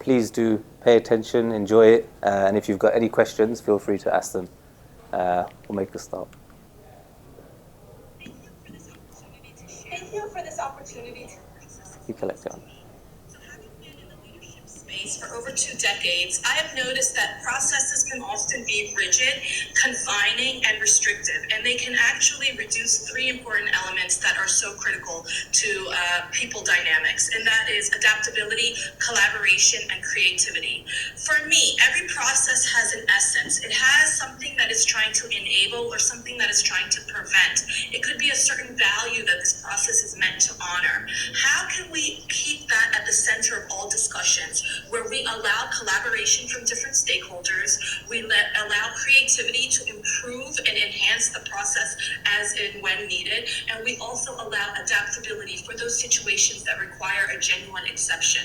please do pay attention, enjoy it, and if you've got any questions, feel free to ask them. We'll make a start. Thank you for this opportunity. You collect it on. For over 2 decades, I have noticed that processes can often be rigid, confining, and restrictive, and they can actually reduce 3 important elements that are so critical to people dynamics, and that is adaptability, collaboration, and creativity. For me, every process has an essence. It has something that it's trying to enable or something that it's trying to prevent. It could be a certain value that this process is meant to honor. How can we keep that at the center of all discussions, where we allow collaboration from different stakeholders, we allow creativity to improve and enhance the process as and when needed, and we also allow adaptability for those situations that require a genuine exception.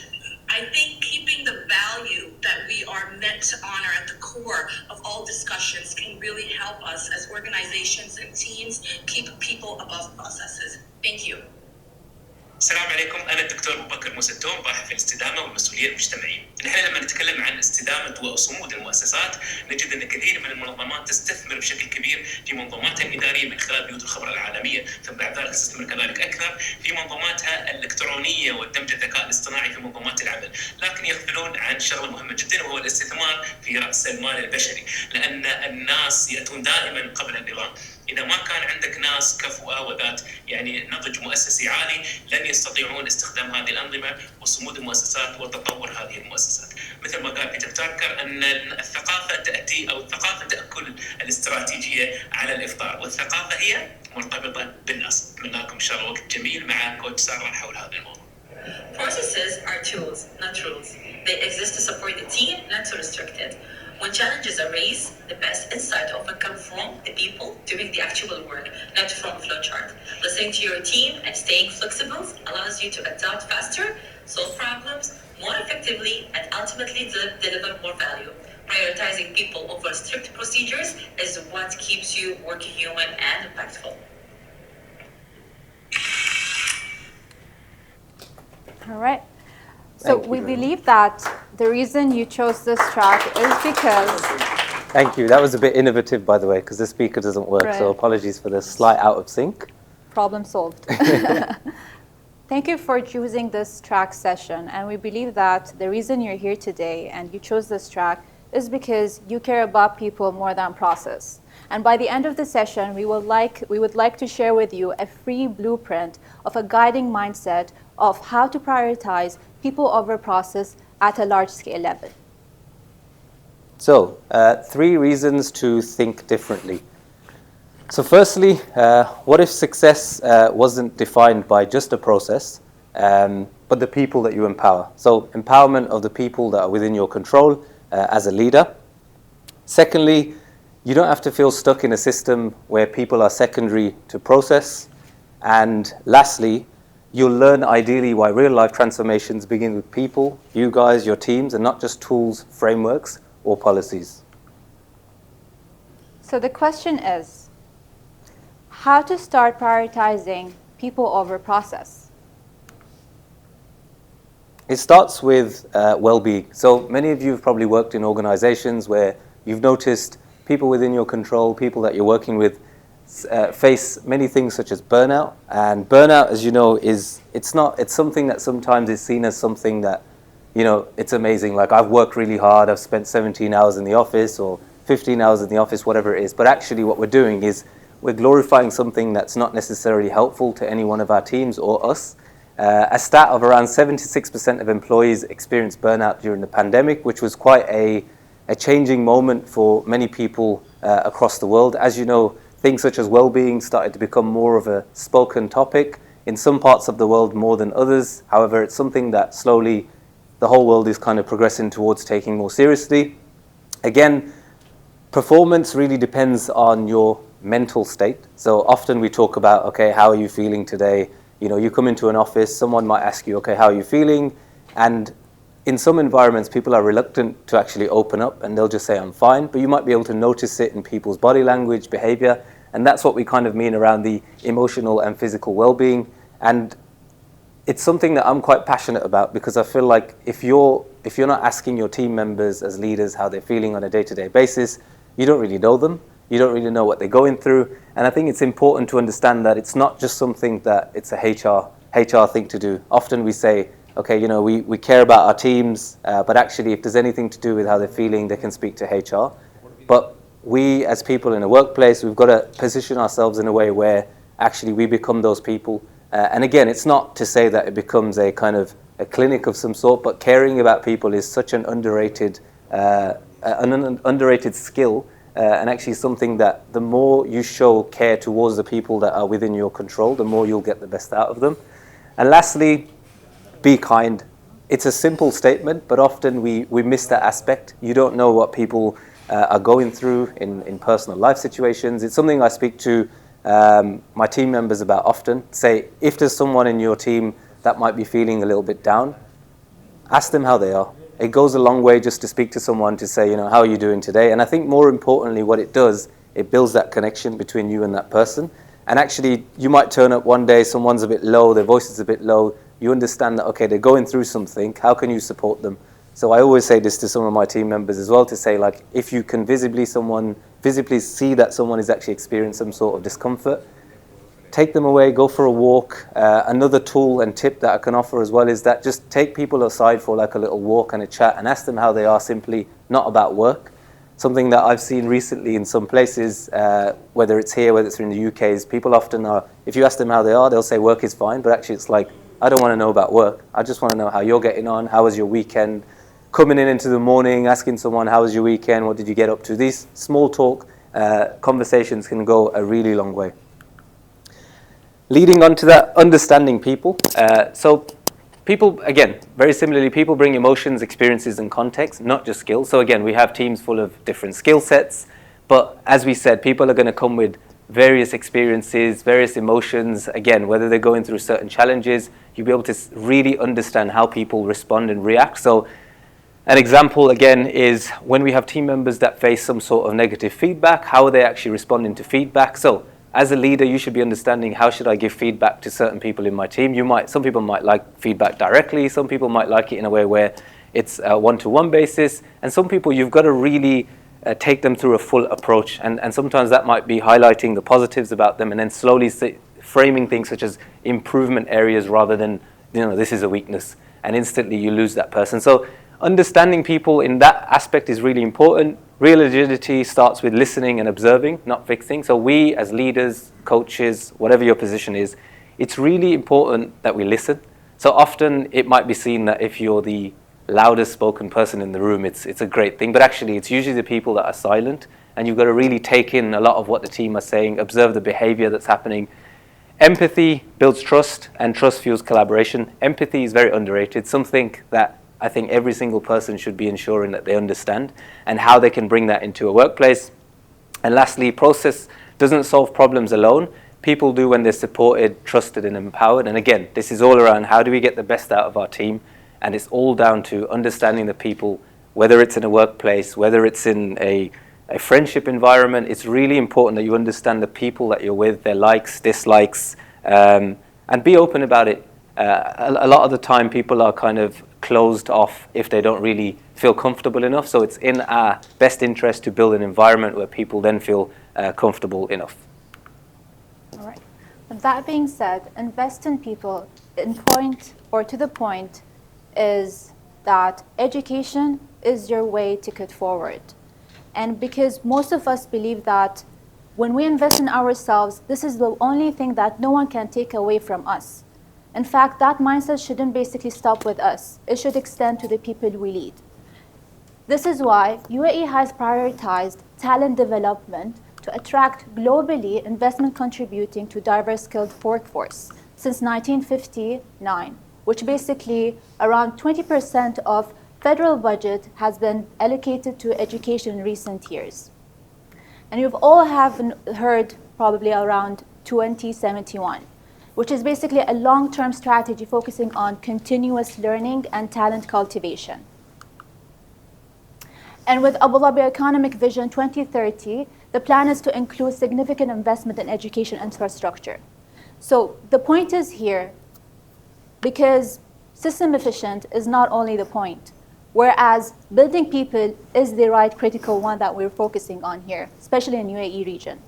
I think keeping the value that we are meant to honor at the core of all discussions can really help us as organizations and teams keep people above processes. Thank you. السلام عليكم، أنا الدكتور أبو بكر موسى التوم، باحث في الاستدامة والمسؤولية المجتمعية. نحن لما نتكلم عن استدامة وصمود المؤسسات نجد أن كثير من المنظمات تستثمر بشكل كبير في منظوماتها الإدارية من خلال بيوت الخبرة العالمية، ثم بعد ذلك تستثمر كذلك أكثر في منظوماتها الإلكترونية ودمج الذكاء الاصطناعي في منظومات العمل، لكن يغفلون عن شغلة مهمة جدا وهو الاستثمار في رأس المال البشري، لأن الناس يأتون دائما قبل النظام. إذا ما كان عندك ناس كفؤة وذات يعني نضج مؤسسي عالي لن يستطيعون استخدام هذه الأنظمة وصمود المؤسسات وتطور هذه المؤسسات. مثل ما قال بيتر تاركر أن الثقافة تأتي أو الثقافة تأكل الاستراتيجية على الإفطار، والثقافة هي مرتبطة بالناس. أتمنى لكم إن شاء الله وقت جميل مع كوتش سارة حول هذا الموضوع. Processes are tools, not rules. They exist to support the team, not to restrict it. When challenges arise, the best insight often comes from the people doing the actual work, not from a flowchart. Listening to your team and staying flexible allows you to adapt faster, solve problems more effectively, and ultimately deliver more value. Prioritizing people over strict procedures is what keeps you working human and impactful. All right. So we believe that the reason you chose this track is because... Thank you. That was a bit innovative, by the way, because the speaker doesn't work, so apologies for the slight out of sync. Problem solved. Thank you for choosing this track session, and we believe that the reason you're here today and you chose this track is because you care about people more than process. And by the end of the session, we would like to share with you a free blueprint of a guiding mindset of how to prioritize people over process at a large-scale level. So, 3 reasons to think differently. So firstly, what if success wasn't defined by just a process, but the people that you empower? So empowerment of the people that are within your control as a leader. Secondly, you don't have to feel stuck in a system where people are secondary to process. And lastly, you'll learn ideally why real-life transformations begin with people, you guys, your teams, and not just tools, frameworks, or policies. So the question is, how to start prioritizing people over process? It starts with well-being. So many of you have probably worked in organizations where you've noticed people within your control, people that you're working with, face many things such as burnout. And burnout, as you know, it's something that sometimes is seen as something that, you know, it's amazing. Like, I've worked really hard, I've spent 17 hours in the office or 15 hours in the office, whatever it is. But actually what we're doing is we're glorifying something that's not necessarily helpful to any one of our teams or us. A stat of around 76% of employees experienced burnout during the pandemic, which was quite a changing moment for many people across the world. As you know, things such as well-being started to become more of a spoken topic in some parts of the world more than others. However, it's something that slowly the whole world is kind of progressing towards taking more seriously. Again, performance really depends on your mental state. So often we talk about, okay, how are you feeling today? You know, you come into an office, someone might ask you, okay, how are you feeling? And in some environments, people are reluctant to actually open up and they'll just say, I'm fine. But you might be able to notice it in people's body language, behavior. And that's what we kind of mean around the emotional and physical well-being. And it's something that I'm quite passionate about, because I feel like if you're not asking your team members as leaders how they're feeling on a day-to-day basis, you don't really know them. You don't really know what they're going through. And I think it's important to understand that it's not just something that it's a HR thing to do. Often we say, okay, we care about our teams, but actually if there's anything to do with how they're feeling, they can speak to HR. But we as people in a workplace, we've got to position ourselves in a way where actually we become those people. And again, it's not to say that it becomes a kind of a clinic of some sort, but caring about people is such an underrated skill, and actually something that the more you show care towards the people that are within your control, the more you'll get the best out of them. And lastly, be kind. It's a simple statement, but often we miss that aspect. You don't know what people are going through in personal life situations. It's something I speak to my team members about often. Say, if there's someone in your team that might be feeling a little bit down, ask them how they are. It goes a long way just to speak to someone to say, how are you doing today? And I think more importantly, what it does, it builds that connection between you and that person. And actually, you might turn up one day, someone's a bit low, their voice is a bit low. You understand that, okay, they're going through something. How can you support them? So I always say this to some of my team members as well, to say, like, if you can visibly see that someone is actually experiencing some sort of discomfort, take them away, go for a walk. Another tool and tip that I can offer as well is that just take people aside for like a little walk and a chat and ask them how they are, simply, not about work. Something that I've seen recently in some places, whether it's here, whether it's in the UK, is people often are, if you ask them how they are, they'll say work is fine, but actually it's like, I don't want to know about work. I just want to know how you're getting on, how was your weekend? Coming in into the morning, asking someone, how was your weekend? What did you get up to? These small talk conversations can go a really long way. Leading on to that, understanding people. So people, again, very similarly, people bring emotions, experiences, and context, not just skills. So again, we have teams full of different skill sets. But as we said, people are going to come with various experiences, various emotions. Again, whether they're going through certain challenges, you'll be able to really understand how people respond and react. So an example, again, is when we have team members that face some sort of negative feedback, how are they actually responding to feedback? So as a leader, you should be understanding, how should I give feedback to certain people in my team? Some people might like feedback directly. Some people might like it in a way where it's a one-to-one basis. And some people, you've got to really take them through a full approach. And sometimes that might be highlighting the positives about them and then slowly framing things such as improvement areas rather than, this is a weakness. And instantly you lose that person. So understanding people in that aspect is really important. Real agility starts with listening and observing, not fixing. So we as leaders, coaches, whatever your position is, it's really important that we listen. So often it might be seen that if you're the loudest spoken person in the room, it's a great thing. But actually, it's usually the people that are silent. And you've got to really take in a lot of what the team are saying, observe the behavior that's happening. Empathy builds trust, and trust fuels collaboration. Empathy is very underrated, something that I think every single person should be ensuring that they understand and how they can bring that into a workplace. And lastly, process doesn't solve problems alone. People do when they're supported, trusted, and empowered. And again, this is all around how do we get the best out of our team. And it's all down to understanding the people, whether it's in a workplace, whether it's in a friendship environment. It's really important that you understand the people that you're with, their likes, dislikes, and be open about it. A lot of the time, people are kind of closed off if they don't really feel comfortable enough. So it's in our best interest to build an environment where people then feel comfortable enough. All right. With that being said, invest in people. To the point is that education is your way ticket forward. And because most of us believe that when we invest in ourselves, this is the only thing that no one can take away from us. In fact, that mindset shouldn't basically stop with us. It should extend to the people we lead. This is why UAE has prioritized talent development to attract globally investment contributing to diverse skilled workforce since 1959, which basically around 20% of federal budget has been allocated to education in recent years. And you've all heard probably around 2071. Which is basically a long-term strategy focusing on continuous learning and talent cultivation. And with Abu Dhabi Economic Vision 2030, the plan is to include significant investment in education infrastructure. So the point is here, because system efficient is not only the point, whereas building people is the right critical one that we're focusing on here, especially in UAE region.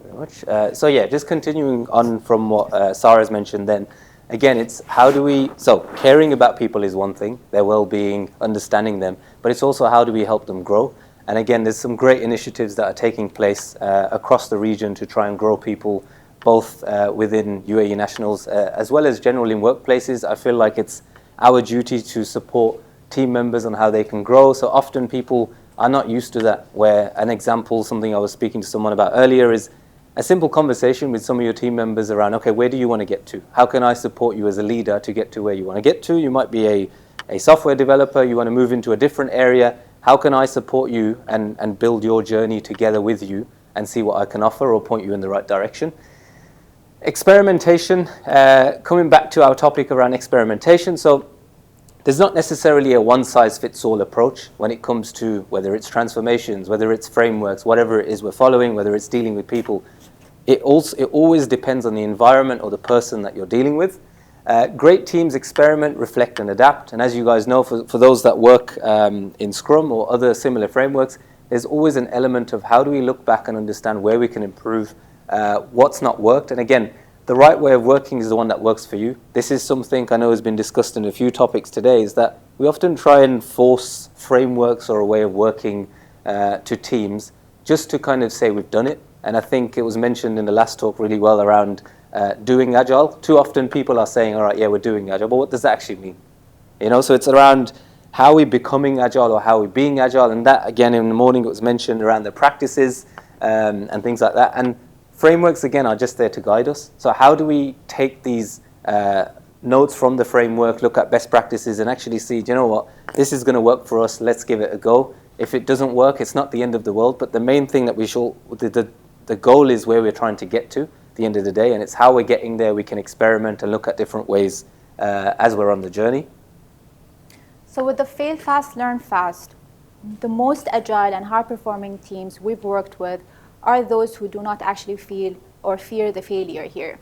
Very much. So yeah, just continuing on from what Sara's mentioned then, again, it's how do we, so caring about people is one thing, their well-being, understanding them, but it's also how do we help them grow. And again, there's some great initiatives that are taking place across the region to try and grow people, both within UAE nationals as well as generally in workplaces. I feel like it's our duty to support team members on how they can grow. So often people are not used to that, where an example, something I was speaking to someone about earlier, is a simple conversation with some of your team members around, okay, where do you want to get to? How can I support you as a leader to get to where you want to get to? You might be a software developer, you want to move into a different area. How can I support you and build your journey together with you and see what I can offer or point you in the right direction? Experimentation, coming back to our topic around experimentation. So there's not necessarily a one-size-fits-all approach when it comes to whether it's transformations, whether it's frameworks, whatever it is we're following, whether it's dealing with people. It always depends on the environment or the person that you're dealing with. Great teams experiment, reflect, and adapt. And as you guys know, for those that work in Scrum or other similar frameworks, there's always an element of how do we look back and understand where we can improve, what's not worked. And again, the right way of working is the one that works for you. This is something I know has been discussed in a few topics today, is that we often try and force frameworks or a way of working to teams just to kind of say we've done it. And I think it was mentioned in the last talk really well around doing Agile. Too often people are saying, all right, yeah, we're doing Agile, but what does that actually mean? You know, so it's around how we're becoming Agile or how we're being Agile. And that, again, in the morning it was mentioned around the practices and things like that. And frameworks, again, are just there to guide us. So how do we take these notes from the framework, look at best practices, and actually see, do you know what, this is going to work for us, let's give it a go. If it doesn't work, it's not the end of the world, but the main thing that we should, the goal is where we're trying to get to at the end of the day, and it's how we're getting there. We can experiment and look at different ways as we're on the journey. So with the fail fast, learn fast, the most agile and high-performing teams we've worked with are those who do not actually feel or fear the failure here.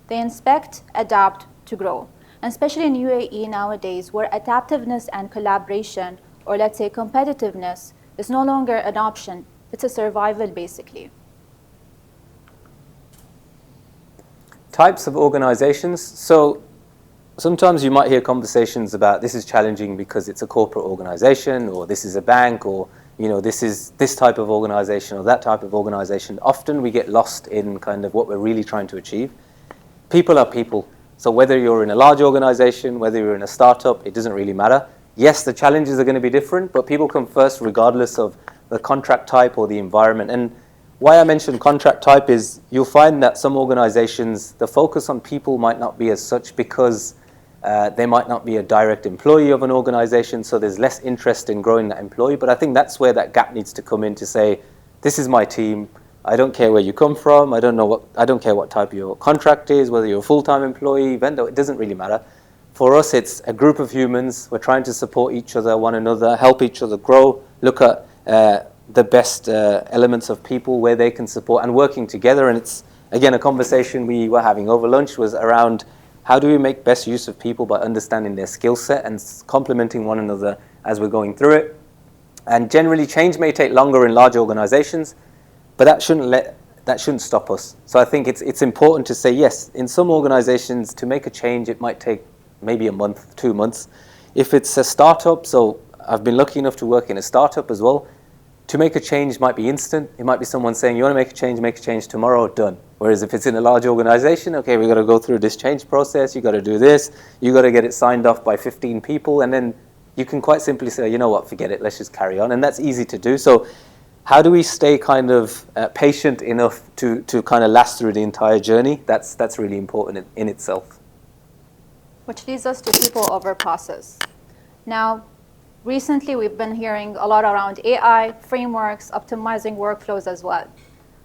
They inspect, adapt to grow. And especially in UAE nowadays, where adaptiveness and collaboration, or let's say competitiveness, is no longer an option. It's a survival, basically. Types of organizations. So sometimes you might hear conversations about this is challenging because it's a corporate organization, or this is a bank, or you know, this is this type of organization or that type of organization. Often we get lost in kind of what we're really trying to achieve. People are people. So whether you're in a large organization, whether you're in a startup, it doesn't really matter. Yes, the challenges are going to be different, but people come first regardless of the contract type or the environment. And why I mentioned contract type is you'll find that some organizations, the focus on people might not be as such because they might not be a direct employee of an organization, so there's less interest in growing that employee. But I think that's where that gap needs to come in to say, this is my team. I don't care where you come from. I don't care what type your contract is, whether you're a full-time employee, vendor, it doesn't really matter. For us, it's a group of humans. We're trying to support each other, one another, help each other grow, look at the best elements of people where they can support and working together. And it's, again, a conversation we were having over lunch was around how do we make best use of people by understanding their skill set and complementing one another as we're going through it. And generally, change may take longer in large organizations, but that shouldn't stop us. So I think it's important to say, yes, in some organizations, to make a change, it might take maybe a month, 2 months. If it's a startup, so I've been lucky enough to work in a startup as well, to make a change might be instant. It might be someone saying, you want to make a change tomorrow, done. Whereas if it's in a large organization, okay, we've got to go through this change process, you got to do this, you got to get it signed off by 15 people, and then you can quite simply say, you know what, forget it, let's just carry on. And that's easy to do. So how do we stay kind of patient enough to kind of last through the entire journey? That's really important in itself. Which leads us to people over process. Now, recently we've been hearing a lot around AI, frameworks, optimizing workflows as well.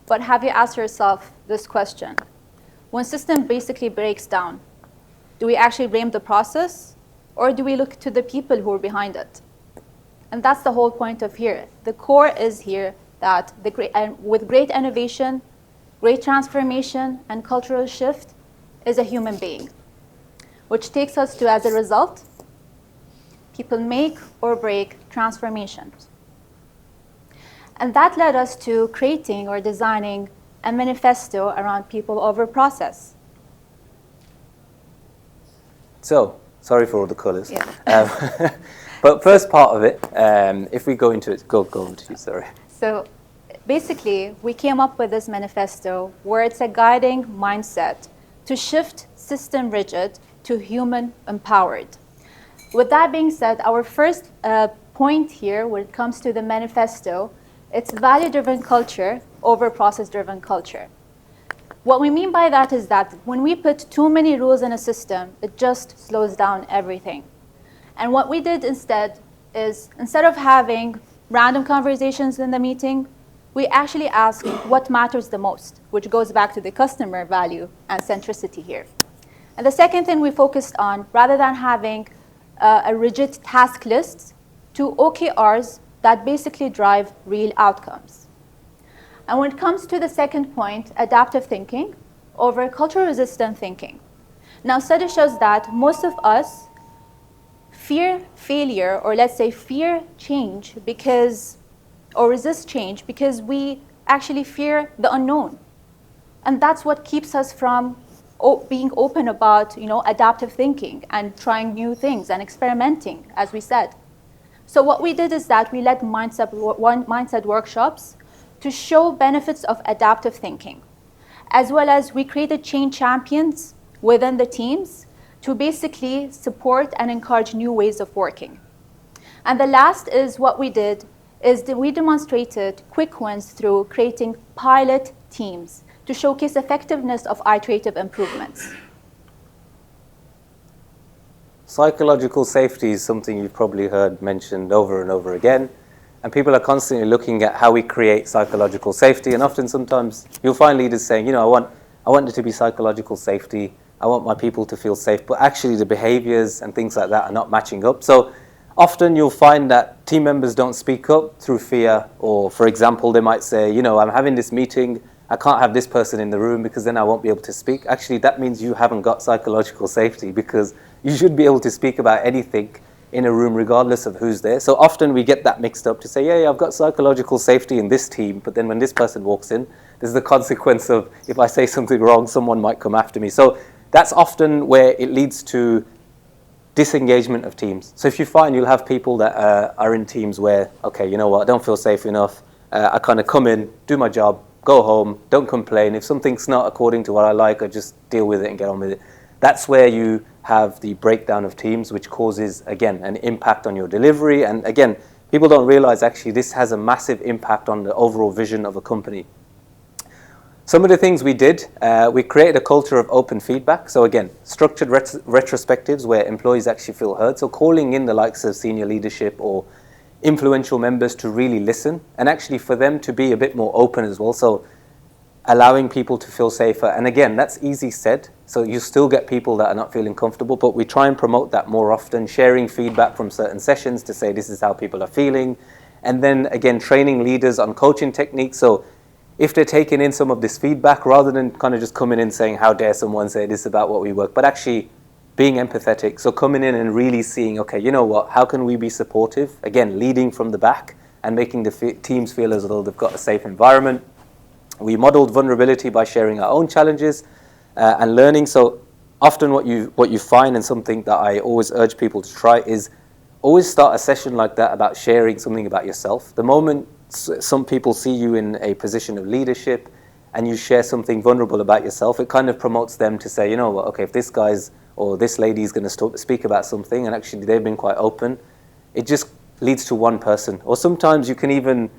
But have you asked yourself this question? When system basically breaks down, do we actually blame the process, or do we look to the people who are behind it? And that's the whole point of here. The core is here that with great innovation, great transformation and cultural shift is a human being, which takes us to, as a result, people make or break transformations. And that led us to creating or designing a manifesto around people over process. So, sorry for all the colors. Yeah. But first part of it, if we go into it, go over to you, sorry. So basically, we came up with this manifesto where it's a guiding mindset to shift system rigid to human empowered. With that being said, our first point here when it comes to the manifesto, it's value-driven culture over process-driven culture. What we mean by that is that when we put too many rules in a system, it just slows down everything. And what we did instead is, instead of having random conversations in the meeting, we actually asked what matters the most, which goes back to the customer value and centricity here. And the second thing we focused on, rather than having a rigid task list, to OKRs that basically drive real outcomes. And when it comes to the second point, adaptive thinking over culture-resistant thinking. Now, study shows that most of us fear failure, or let's say fear change or resist change because we actually fear the unknown. And that's what keeps us from being open about, adaptive thinking and trying new things and experimenting, as we said. So what we did is that we led mindset workshops to show benefits of adaptive thinking, as well as we created change champions within the teams to basically support and encourage new ways of working. And the last is what we did is that we demonstrated quick wins through creating pilot teams to showcase effectiveness of iterative improvements. Psychological safety is something you've probably heard mentioned over and over again. And people are constantly looking at how we create psychological safety. And often, sometimes, you'll find leaders saying, I want it to be psychological safety. I want my people to feel safe. But actually, the behaviors and things like that are not matching up. So often, you'll find that team members don't speak up through fear. Or, for example, they might say, I'm having this meeting. I can't have this person in the room because then I won't be able to speak. Actually, that means you haven't got psychological safety, because you should be able to speak about anything in a room regardless of who's there. So often we get that mixed up to say, yeah, I've got psychological safety in this team, but then when this person walks in, there's the consequence of if I say something wrong, someone might come after me. So that's often where it leads to disengagement of teams. So if you find you'll have people that are in teams where, okay, you know what, I don't feel safe enough, I kind of come in, do my job, go home, don't complain. If something's not according to what I like, I just deal with it and get on with it. That's where you have the breakdown of teams, which causes, again, an impact on your delivery. And again, people don't realize actually this has a massive impact on the overall vision of a company. Some of the things we did, we created a culture of open feedback. So again, structured retrospectives where employees actually feel heard. So calling in the likes of senior leadership or influential members to really listen, and actually for them to be a bit more open as well. So allowing people to feel safer. And again, that's easy said. So you still get people that are not feeling comfortable, but we try and promote that more often, sharing feedback from certain sessions to say this is how people are feeling. And then again, training leaders on coaching techniques. So if they're taking in some of this feedback, rather than kind of just coming in saying, how dare someone say this about what we work, but actually being empathetic. So coming in and really seeing, okay, you know what, how can we be supportive? Again, leading from the back and making the teams feel as though they've got a safe environment. We modeled vulnerability by sharing our own challenges and learning. So often what you find, and something that I always urge people to try, is always start a session like that about sharing something about yourself. The moment some people see you in a position of leadership and you share something vulnerable about yourself, it kind of promotes them to say, you know what, okay, if this guy's or this lady is going to speak about something and actually they've been quite open, it just leads to one person. Or sometimes you can even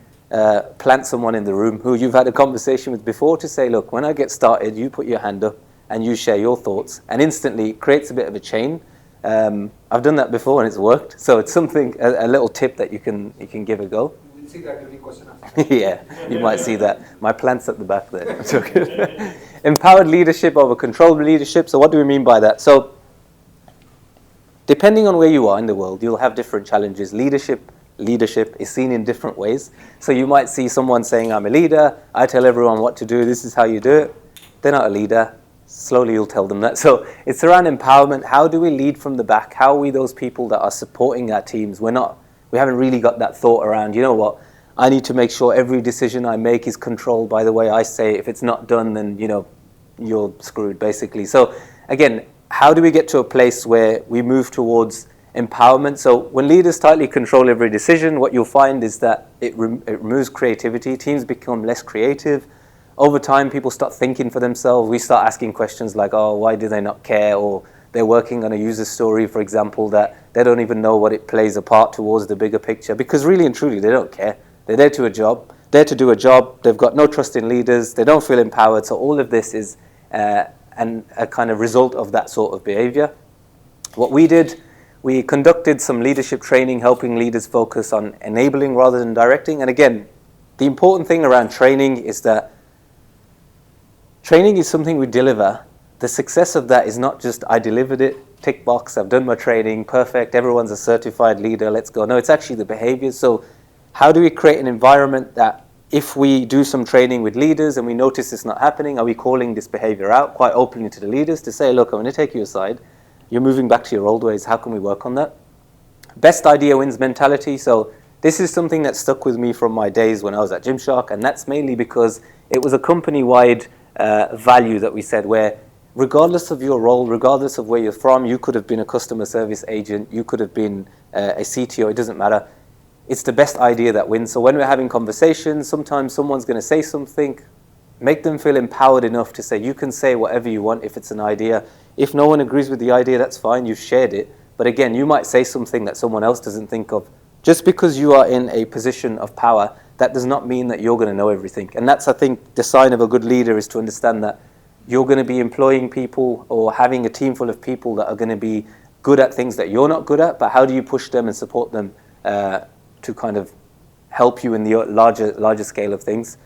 plant someone in the room who you've had a conversation with before to say, look, when I get started, you put your hand up and you share your thoughts, and instantly it creates a bit of a chain. I've done that before and it's worked. So it's something, a little tip that you can give a go. We'll see that every question after. Yeah, you might see that. My plant's at the back there. So good. Empowered leadership over controlled leadership. So what do we mean by that? So depending on where you are in the world, you'll have different challenges. Leadership leadership is seen in different ways. So you might see someone saying, I'm a leader, I tell everyone what to do, this is how you do it. They're not a leader. Slowly you'll tell them that. So it's around empowerment. How do we lead from the back? How are we those people that are supporting our teams? We haven't really got that thought around, you know what, I need to make sure every decision I make is controlled by the way I say it. If it's not done, then you're screwed, basically. So again, how do we get to a place where we move towards empowerment? So when leaders tightly control every decision, what you'll find is that it removes creativity. Teams become less creative. Over time, people start thinking for themselves. We start asking questions like, oh, why do they not care? Or they're working on a user story, for example, that they don't even know what it plays a part towards the bigger picture. Because really and truly, they don't care. They're there to do a job. They've got no trust in leaders. They don't feel empowered. So all of this is a kind of result of that sort of behavior. What we did, we conducted some leadership training, helping leaders focus on enabling rather than directing. And again, the important thing around training is that training is something we deliver. The success of that is not just I delivered it, tick box, I've done my training, perfect, everyone's a certified leader, let's go. No, it's actually the behaviors. So how do we create an environment that if we do some training with leaders and we notice it's not happening, are we calling this behavior out quite openly to the leaders to say, look, I'm going to take you aside. You're moving back to your old ways. How can we work on that? Best idea wins mentality. So this is something that stuck with me from my days when I was at Gymshark, and that's mainly because it was a company-wide value that we said where regardless of your role, regardless of where you're from, you could have been a customer service agent, you could have been a CTO, it doesn't matter. It's the best idea that wins. So when we're having conversations, sometimes someone's going to say something, make them feel empowered enough to say, you can say whatever you want if it's an idea. If no one agrees with the idea, that's fine, you've shared it. But again, you might say something that someone else doesn't think of. Just because you are in a position of power, that does not mean that you're going to know everything. And that's, I think, the sign of a good leader is to understand that you're going to be employing people or having a team full of people that are going to be good at things that you're not good at, but how do you push them and support them to kind of help you in the larger scale of things.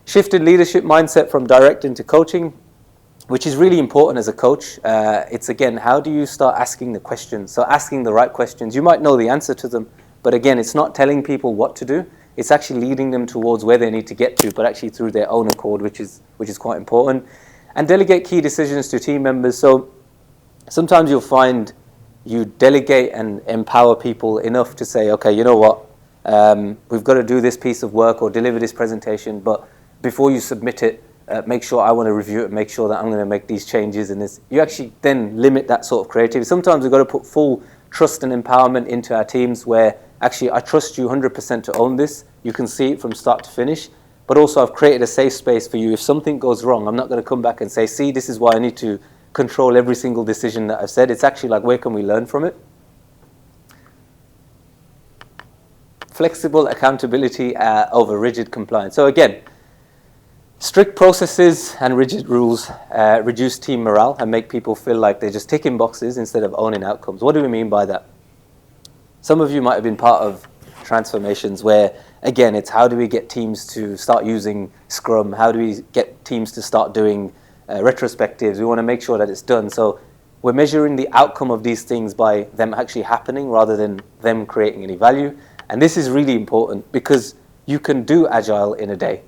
Shifted leadership mindset from direct into coaching, which is really important as a coach. It's again, how do you start asking the questions? So asking the right questions. You might know the answer to them, but again, it's not telling people what to do. It's actually leading them towards where they need to get to, but actually through their own accord, which is quite important. And delegate key decisions to team members. So sometimes you'll find you delegate and empower people enough to say, okay, you know what, we've got to do this piece of work or deliver this presentation, but before you submit it, make sure I want to review it, make sure that I'm going to make these changes in this. You actually then limit that sort of creativity. Sometimes we've got to put full trust and empowerment into our teams where actually I trust you 100% to own this. You can see it from start to finish. But also I've created a safe space for you. If something goes wrong, I'm not going to come back and say, see, this is why I need to control every single decision that I've said. It's actually like, where can we learn from it? Flexible accountability over rigid compliance. So again, strict processes and rigid rules reduce team morale and make people feel like they're just ticking boxes instead of owning outcomes. What do we mean by that? Some of you might have been part of transformations where, again, it's how do we get teams to start using Scrum? How do we get teams to start doing retrospectives? We want to make sure that it's done. So we're measuring the outcome of these things by them actually happening rather than them creating any value. And this is really important because you can do Agile in a day,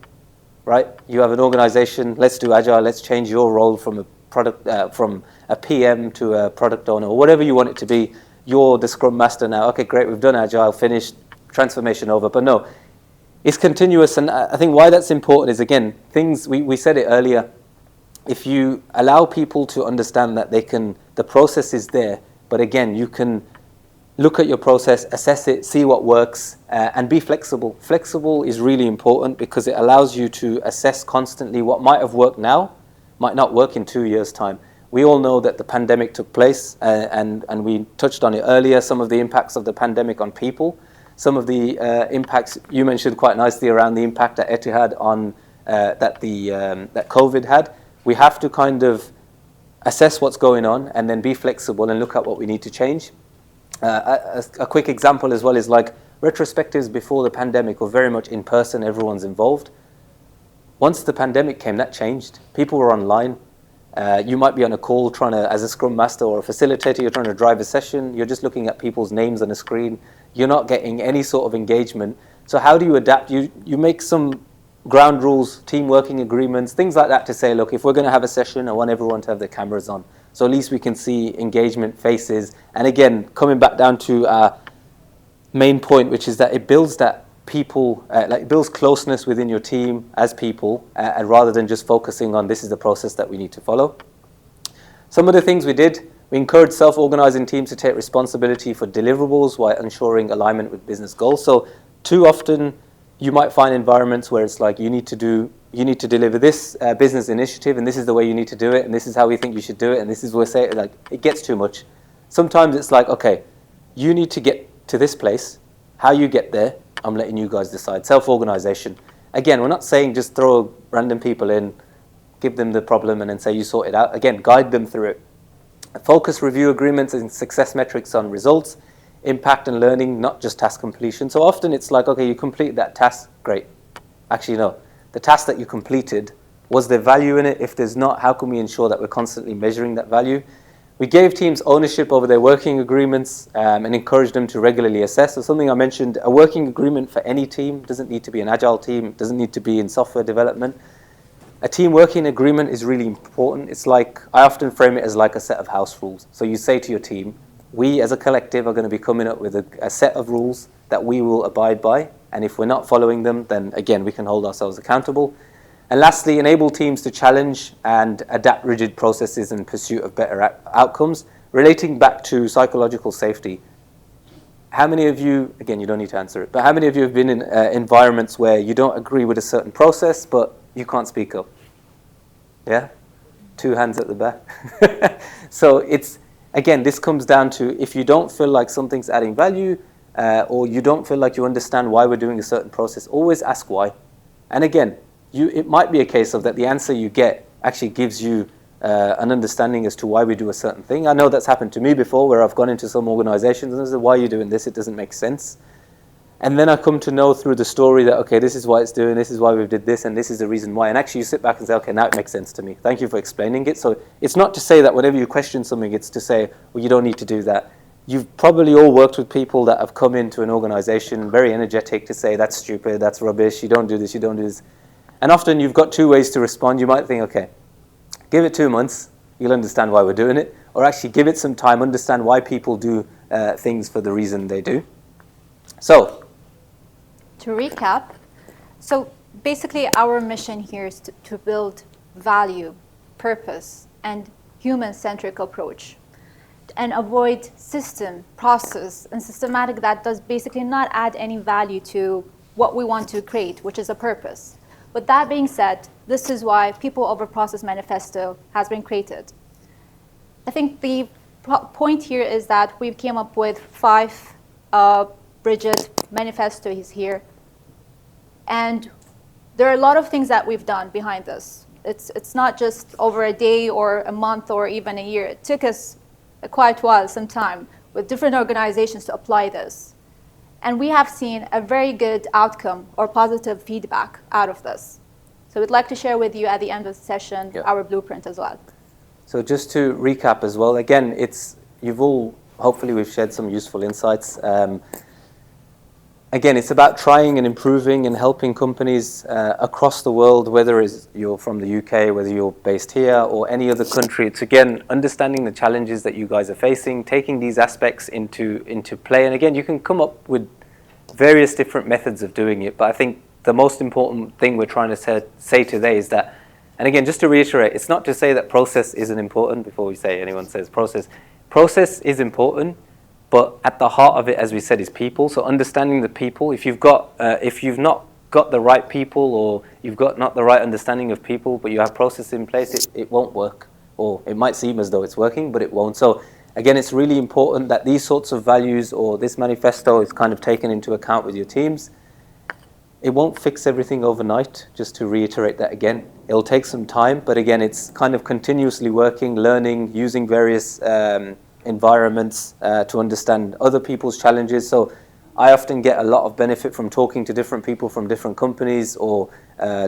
right? You have an organization, let's do Agile, let's change your role from a product, from a PM to a product owner, or whatever you want it to be. You're the Scrum Master now. Okay, great, we've done Agile, finished, transformation over. But no, it's continuous. And I think why that's important is, again, things, we said it earlier, if you allow people to understand that the process is there, but again, you can look at your process, assess it, see what works, and be flexible. Flexible is really important because it allows you to assess constantly what might have worked now, might not work in 2 years' time. We all know that the pandemic took place, and we touched on it earlier, some of the impacts of the pandemic on people, some of the impacts you mentioned quite nicely around the impact that Etihad on that COVID had. We have to kind of assess what's going on and then be flexible and look at what we need to change. A quick example as well is like retrospectives before the pandemic were very much in person, everyone's involved. Once the pandemic came, that changed. People were online. You might be on a call trying to, as a Scrum Master or a facilitator, you're trying to drive a session. You're just looking at people's names on a screen. you're not getting any sort of engagement. So how do you adapt? You make some ground rules, team working agreements, things like that to say, look, if we're going to have a session, I want everyone to have their cameras on. So at least we can see engagement, faces. And again, coming back down to our main point, which is that it builds that people, it builds closeness within your team as people, and rather than just focusing on this is the process that we need to follow. Some of the things we did, we encouraged self-organizing teams to take responsibility for deliverables while ensuring alignment with business goals. So too often you might find environments where it's like you need to deliver this business initiative, and this is the way you need to do it, and this is how we think you should do it, and this is what we say, like it gets too much. Sometimes it's like, okay, you need to get to this place. How you get there, I'm letting you guys decide. Self-organization. Again, we're not saying just throw random people in, give them the problem, and then say you sort it out. Again, guide them through it. Focus review agreements and success metrics on results, impact and learning, not just task completion. So often it's like, okay, you complete that task, great. Actually, no. The task that you completed, was there value in it? If there's not, how can we ensure that we're constantly measuring that value? We gave teams ownership over their working agreements and encouraged them to regularly assess. So something I mentioned, a working agreement for any team doesn't need to be an agile team, doesn't need to be in software development. A team working agreement is really important. It's like, I often frame it as like a set of house rules. So you say to your team, we as a collective are going to be coming up with a set of rules that we will abide by. And if we're not following them, then again, we can hold ourselves accountable. And lastly, enable teams to challenge and adapt rigid processes in pursuit of better outcomes. Relating back to psychological safety, how many of you, again, you don't need to answer it, but how many of you have been in environments where you don't agree with a certain process, but you can't speak up? Yeah? 2 hands at the back. So it's, again, this comes down to if you don't feel like something's adding value, or you don't feel like you understand why we're doing a certain process, always ask why. And again, it might be a case of that the answer you get actually gives you an understanding as to why we do a certain thing. I know that's happened to me before, where I've gone into some organizations and I said, why are you doing this? It doesn't make sense. And then I come to know through the story that, okay, this is why it's doing, this is why we did this, and this is the reason why. And actually you sit back and say, okay, now it makes sense to me. Thank you for explaining it. So it's not to say that whenever you question something, it's to say, well, you don't need to do that. You've probably all worked with people that have come into an organization very energetic to say, that's stupid, that's rubbish, you don't do this, you don't do this. And often you've got 2 ways to respond. You might think, okay, give it 2 months, you'll understand why we're doing it. Or actually give it some time, understand why people do things for the reason they do. So, to recap, so basically our mission here is to build value, purpose, and human-centric approach, and avoid system, process, and systematic that does basically not add any value to what we want to create, which is a purpose. With that being said, this is why People Over Process Manifesto has been created. I think the point here is that we came up with 5 rigid manifestos here. And there are a lot of things that we've done behind this. It's not just over a day or a month or even a year. It took us quite a while, some time, with different organizations to apply this. And we have seen a very good outcome or positive feedback out of this. So we'd like to share with you at the end of the session our blueprint as well. So just to recap as well, again, hopefully we've shared some useful insights. Again, it's about trying and improving and helping companies across the world, whether you're from the UK, whether you're based here or any other country. It's again, understanding the challenges that you guys are facing, taking these aspects into play. And again, you can come up with various different methods of doing it. But I think the most important thing we're trying to say today is that, and again, just to reiterate, it's not to say that process isn't important before we say anyone says process. Process is important. But at the heart of it, as we said, is people. So understanding the people. If you've not got the right people, or you've got not the right understanding of people, but you have process in place, it won't work. Or it might seem as though it's working, but it won't. So again, it's really important that these sorts of values or this manifesto is kind of taken into account with your teams. It won't fix everything overnight, just to reiterate that again. It'll take some time, but again, it's kind of continuously working, learning, using various environments to understand other people's challenges. So I often get a lot of benefit from talking to different people from different companies or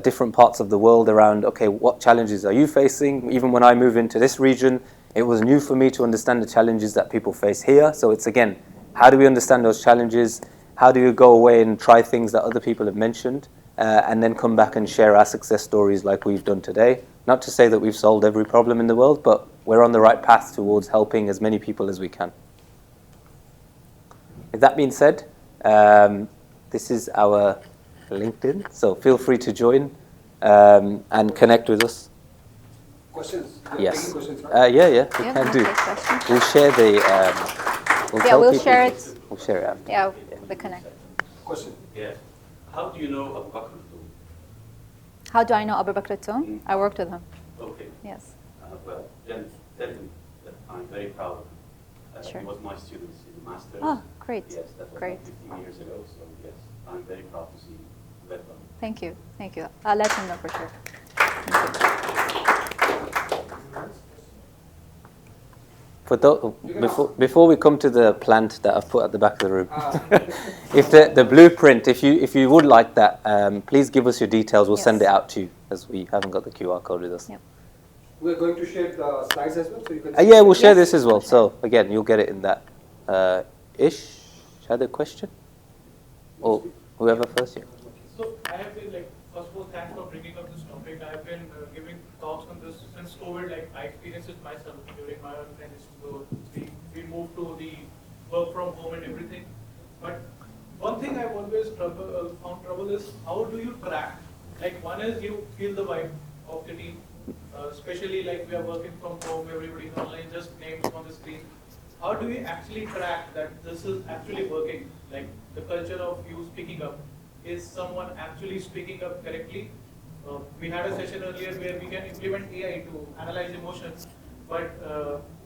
different parts of the world around, okay, what challenges are you facing? Even when I move into this region, it was new for me to understand the challenges that people face here. So it's again, How do we understand those challenges? How do you go away and try things that other people have mentioned, and then come back and share our success stories like we've done today? Not to say that we've solved every problem in the world, but we're on the right path towards helping as many people as we can. With that being said, this is our LinkedIn, so feel free to join and connect with us. Questions? Yes. Questions, right? Yeah, we Yeah, can we'll do. take questions. We'll share the. We'll share it. We'll share it after. Yeah, the connect. Question. Yes. How do you know Abu Bakr? How do I know Abu Bakr Toon? I worked with him. Okay. Yes. Well, then tell him that I'm very proud. Sure. He was my student in the master's. Oh, great. Yes, that was Great. like 15 years ago. So yes, I'm very proud to see that one. Thank you. Thank you. I'll let him know for sure. Thank you. Before we come to the plant that I've put at the back of the room, if the blueprint, if you would like that, please give us your details. We'll send it Yes. out to you, as we haven't got the QR code with us. Yep. We're going to share the slides as well, so you can. Yeah, we'll share Yes. this as well. So again, you'll get it in that. Ish, had a question, or whoever first. Yeah. So I have been like, first of all, thanks for bringing up this topic. I have been giving talks on this since COVID. Like I experienced it myself during my own apprenticeship. So we moved to the work from home and everything. But one thing I've always found trouble is how do you track? Like one is you feel the vibe of the team, especially like we are working from home, everybody's online, just names on the screen. How do we actually track that this is actually working? Like the culture of you speaking up. Is someone actually speaking up correctly? We had a session earlier where we can implement AI to analyze emotions, but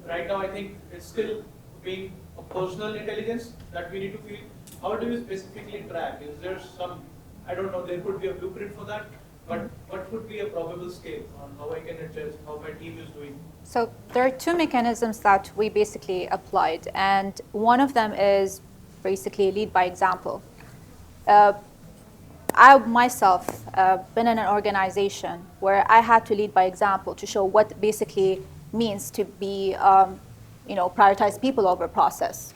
right now I think it's still being a personal intelligence that we need to feel. How do you specifically track? Is there some, I don't know, there could be a blueprint for that, but what would be a probable scale on how I can adjust, how my team is doing? So there are two mechanisms that we basically applied, and one of them is basically lead by example. I myself been in an organization where I had to lead by example to show what basically means to be, prioritize people over process.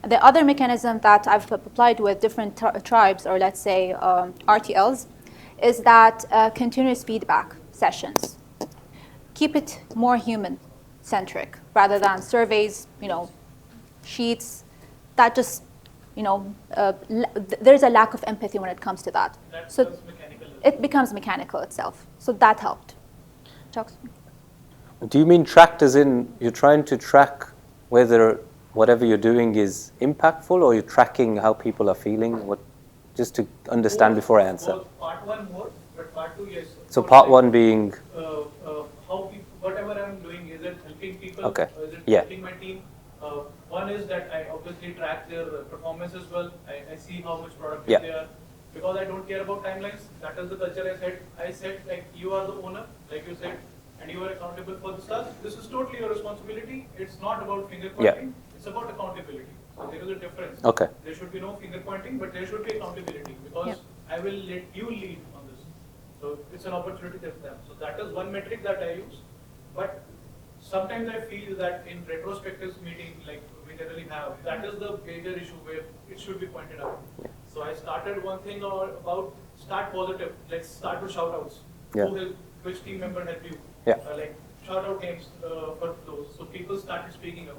The other mechanism that I've applied with different tribes, or let's say RTLs, is that continuous feedback sessions. Keep it more human-centric rather than surveys, sheets. That just, there's a lack of empathy when it comes to that. That So becomes mechanical. it becomes mechanical itself. So that helped. Choksi? Do you mean tracked as in you're trying to track whether whatever you're doing is impactful, or you're tracking how people are feeling? What, just to understand before I answer. Both part one more, but part two, yes. So part one being, How people, whatever I'm doing, is it helping people? Okay. Is it Yeah. helping my team? One is that I obviously track their performance as well. I see how much productive Yeah. they are. Because I don't care about timelines, that is the culture I said, like you are the owner, like you said, and you are accountable for this task. This is totally your responsibility. It's not about finger pointing. It's about accountability. So there is a difference. Okay. There should be no finger pointing, but there should be accountability because Yep. I will let you lead on this. So it's an opportunity for them. So that is one metric that I use. But sometimes I feel that in retrospective meeting, like we generally have, that is the major issue where it should be pointed out. So I started one thing about start positive. Let's start with shout outs. Yeah. Who helped, which team member helped you? Yeah. Like shout out names for those. So people started speaking up.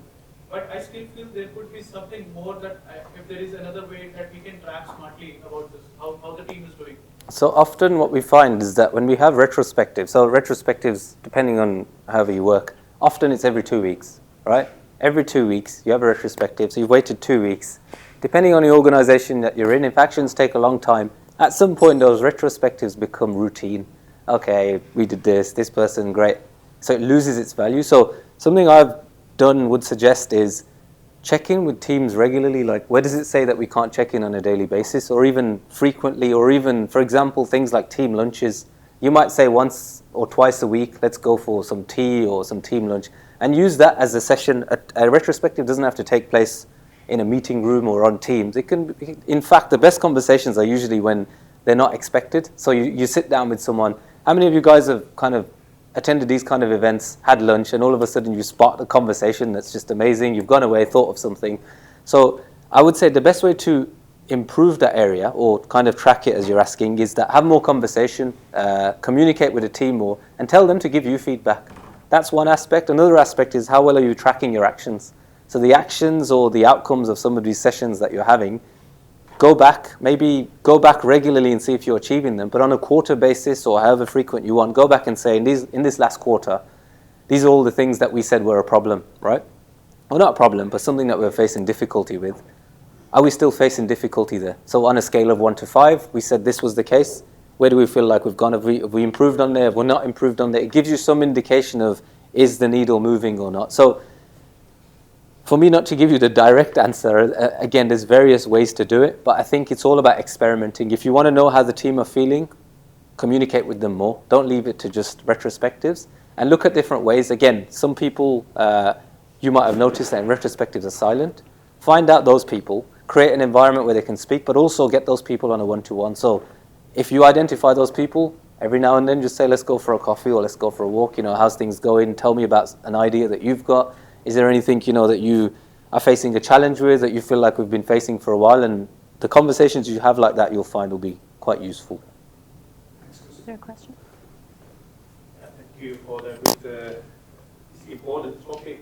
But I still feel there could be something more that if there is another way that we can track smartly about this, how the team is doing. so often what we find is that when we have retrospectives, so retrospectives, depending on however you work, often it's every 2 weeks, right? Every 2 weeks, you have a retrospective, so you've waited 2 weeks. Depending on the organization that you're in, if actions take a long time, at some point those retrospectives become routine. Okay, we did this person, great. So it loses its value. So something I've done would suggest is check in with teams regularly. Like, where does it say that we can't check in on a daily basis, or even frequently, or even, for example, things like team lunches. You might say once or twice a week, let's go for some tea or some team lunch, and use that as a session. A retrospective doesn't have to take place in a meeting room or on Teams. It can, in fact, the best conversations are usually when they're not expected. So you sit down with someone. How many of you guys have kind of attended these kind of events, had lunch, and all of a sudden you sparked a conversation that's just amazing? You've gone away, thought of something. So I would say the best way to improve that area, or kind of track it as you're asking, is that have more conversation, communicate with the team more, and tell them to give you feedback. That's one aspect. Another aspect is how well are you tracking your actions? So the actions or the outcomes of some of these sessions that you're having, maybe go back regularly and see if you're achieving them, but on a quarter basis or however frequent you want, go back and say, in this last quarter, these are all the things that we said were a problem, right? Well, not a problem, but something that we're facing difficulty with. Are we still facing difficulty there? So on a scale of 1 to 5, we said this was the case. Where do we feel like we've gone? Have we improved on there? Have we not improved on there? It gives you some indication of, is the needle moving or not? So for me not to give you the direct answer, again, there's various ways to do it, but I think it's all about experimenting. If you want to know how the team are feeling, communicate with them more. Don't leave it to just retrospectives, and look at different ways. Again, some people, you might have noticed that in retrospectives are silent. Find out those people, create an environment where they can speak, but also get those people on a one-to-one. So if you identify those people, every now and then just say, let's go for a coffee or let's go for a walk. How's things going? Tell me about an idea that you've got. Is there anything, that you are facing a challenge with that you feel like we've been facing for a while? And the conversations you have like that, you'll find will be quite useful. Is there a question? Thank you for that this important topic.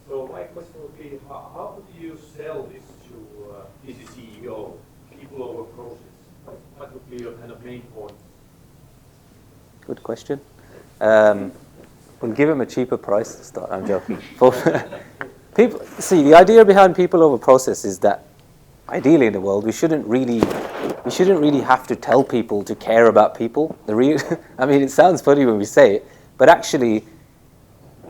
So my question would be, how do you sell this to the CEO, people over process? What would be your kind of main points? Good question. We'll give him a cheaper price to start. I'm joking. People, see, the idea behind people over process is that ideally in the world, we shouldn't really have to tell people to care about people. I mean, it sounds funny when we say it, but actually,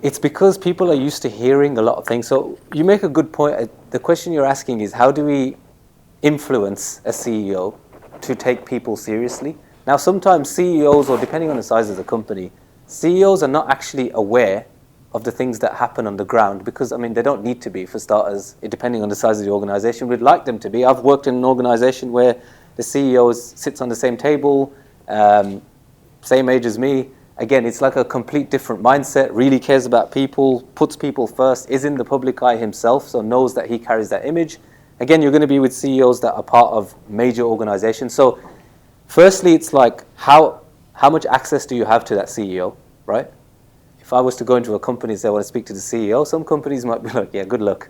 it's because people are used to hearing a lot of things. So you make a good point. The question you're asking is, how do we influence a CEO to take people seriously? Now, sometimes CEOs, or depending on the size of the company, CEOs are not actually aware of the things that happen on the ground because, they don't need to be, for starters, depending on the size of the organization. We'd like them to be. I've worked in an organization where the CEO sits on the same table, same age as me. Again, it's like a complete different mindset, really cares about people, puts people first, is in the public eye himself, so knows that he carries that image. Again, you're going to be with CEOs that are part of major organizations. So firstly, it's like, how much access do you have to that CEO, right? If I was to go into a company and say I want to speak to the CEO, some companies might be like, yeah, good luck.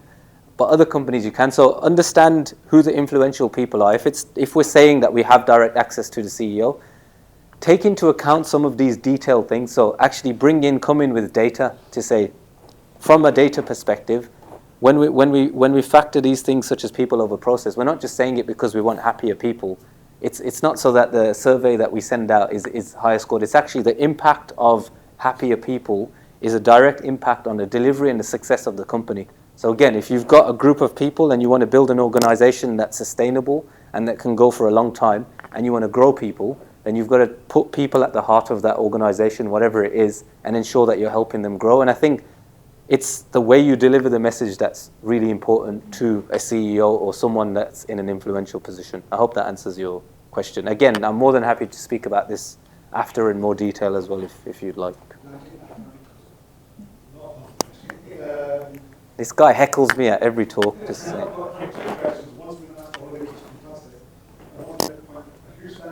But other companies you can. So understand who the influential people are. If we're saying that we have direct access to the CEO, take into account some of these detailed things. So actually come in with data to say, from a data perspective, when we factor these things such as people over process, we're not just saying it because we want happier people. It's not so that the survey that we send out is higher scored. It's actually the impact of happier people is a direct impact on the delivery and the success of the company. So again, if you've got a group of people and you want to build an organization that's sustainable and that can go for a long time, and you want to grow people, then you've got to put people at the heart of that organization, whatever it is, and ensure that you're helping them grow. And I think it's the way you deliver the message that's really important to a CEO or someone that's in an influential position. I hope that answers your question. Again, I'm more than happy to speak about this after in more detail as well, if you'd like. This guy heckles me at every talk. Just saying.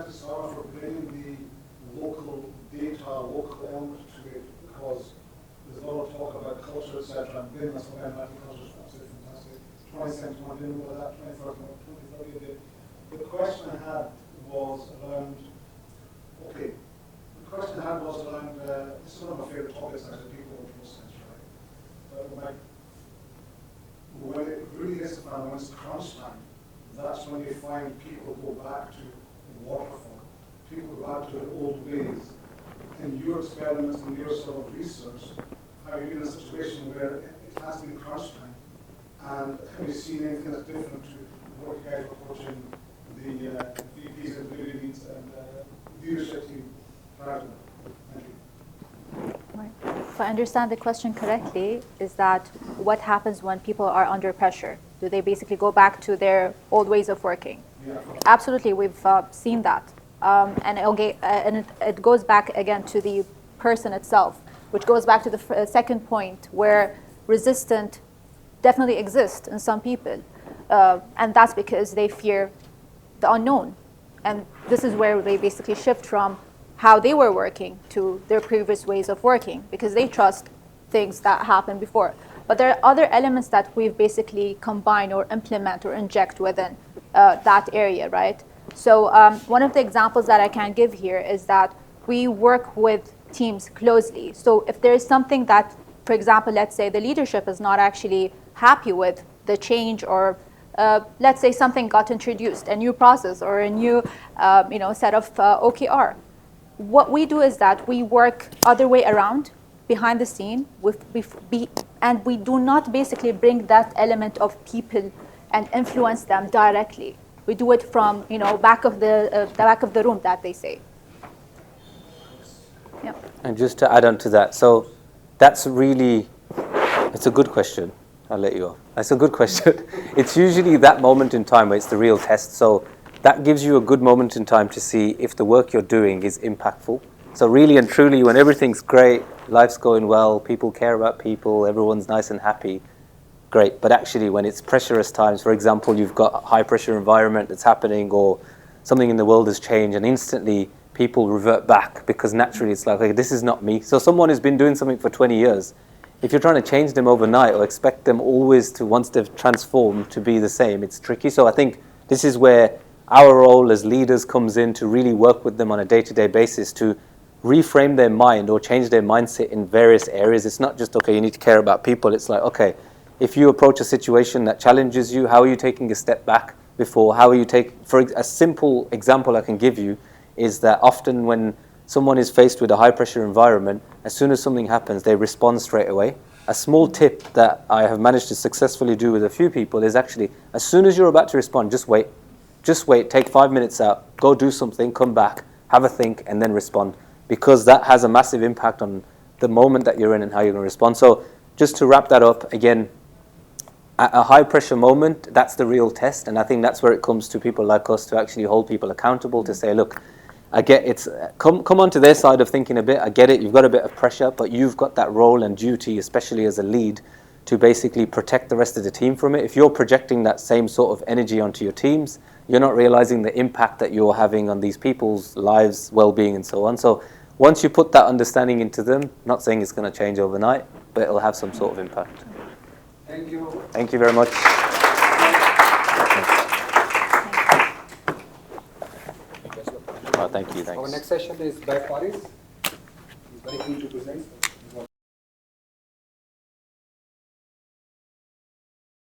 Sara for bringing the local data, local element to it, because there's a lot of talk about culture, etc. And bringing us from empathy culture is absolutely fantastic. 2017, I didn't know about that, 2030 a bit. The question I had was around, this is one of my favourite topics, actually, people in process, right? When it really gets to when it's crunch time, that's when you find people go back to waterfall. People go back to their old ways. In your experiments and your sort of research, are you in a situation where it has been crunch time? And have you seen anything that's different to what you guys are approaching the VPs and delivery leads and leadership team prior to that? Thank you. Right. If I understand the question correctly, is that what happens when people are under pressure? Do they basically go back to their old ways of working? Yeah. Absolutely, we've seen that. And it goes back again to the person itself, which goes back to the second point where resistance definitely exists in some people. And that's because they fear the unknown. And this is where they basically shift from how they were working to their previous ways of working, because they trust things that happened before. But there are other elements that we've basically combined or implement or inject within that area, right? So one of the examples that I can give here is that we work with teams closely. So if there is something that, for example, let's say the leadership is not actually happy with the change, or let's say something got introduced, a new process or a new set of OKR. What we do is that we work other way around, behind the scene, and we do not basically bring that element of people and influence them directly. We do it from back of the room, that they say. Yeah. And just to add on to that, so that's really, it's a good question. I'll let you off. That's a good question. It's usually that moment in time where it's the real test. So that gives you a good moment in time to see if the work you're doing is impactful. So really and truly, when everything's great, life's going well, people care about people, everyone's nice and happy, great. But actually, when it's pressurous times, for example, you've got a high pressure environment that's happening, or something in the world has changed, and instantly people revert back, because naturally it's like, okay, this is not me. So someone who's been doing something for 20 years, if you're trying to change them overnight or expect them always to, once they've transformed, to be the same, it's tricky. So I think this is where our role as leaders comes in, to really work with them on a day-to-day basis to reframe their mind or change their mindset in various areas. It's not just, okay, you need to care about people. It's like, okay, if you approach a situation that challenges you, how are you taking a step back before? How are you for a simple example I can give you is that often when someone is faced with a high pressure environment, as soon as something happens, they respond straight away. A small tip that I have managed to successfully do with a few people is actually, as soon as you're about to respond, just wait. Just wait, take 5 minutes out, go do something, come back, have a think, and then respond. Because that has a massive impact on the moment that you're in and how you're going to respond. So just to wrap that up, again, at a high pressure moment, that's the real test. And I think that's where it comes to people like us to actually hold people accountable, to say, look, I get it's come onto their side of thinking a bit. I get it. You've got a bit of pressure, but you've got that role and duty, especially as a lead, to basically protect the rest of the team from it. If you're projecting that same sort of energy onto your teams, you're not realizing the impact that you're having on these people's lives, well-being, and so on. So once you put that understanding into them, not saying it's going to change overnight, but it'll have some sort of impact. Thank you. Thank you very much. Oh, thank you. Thanks. Our next session is by Faris. He's very keen to present.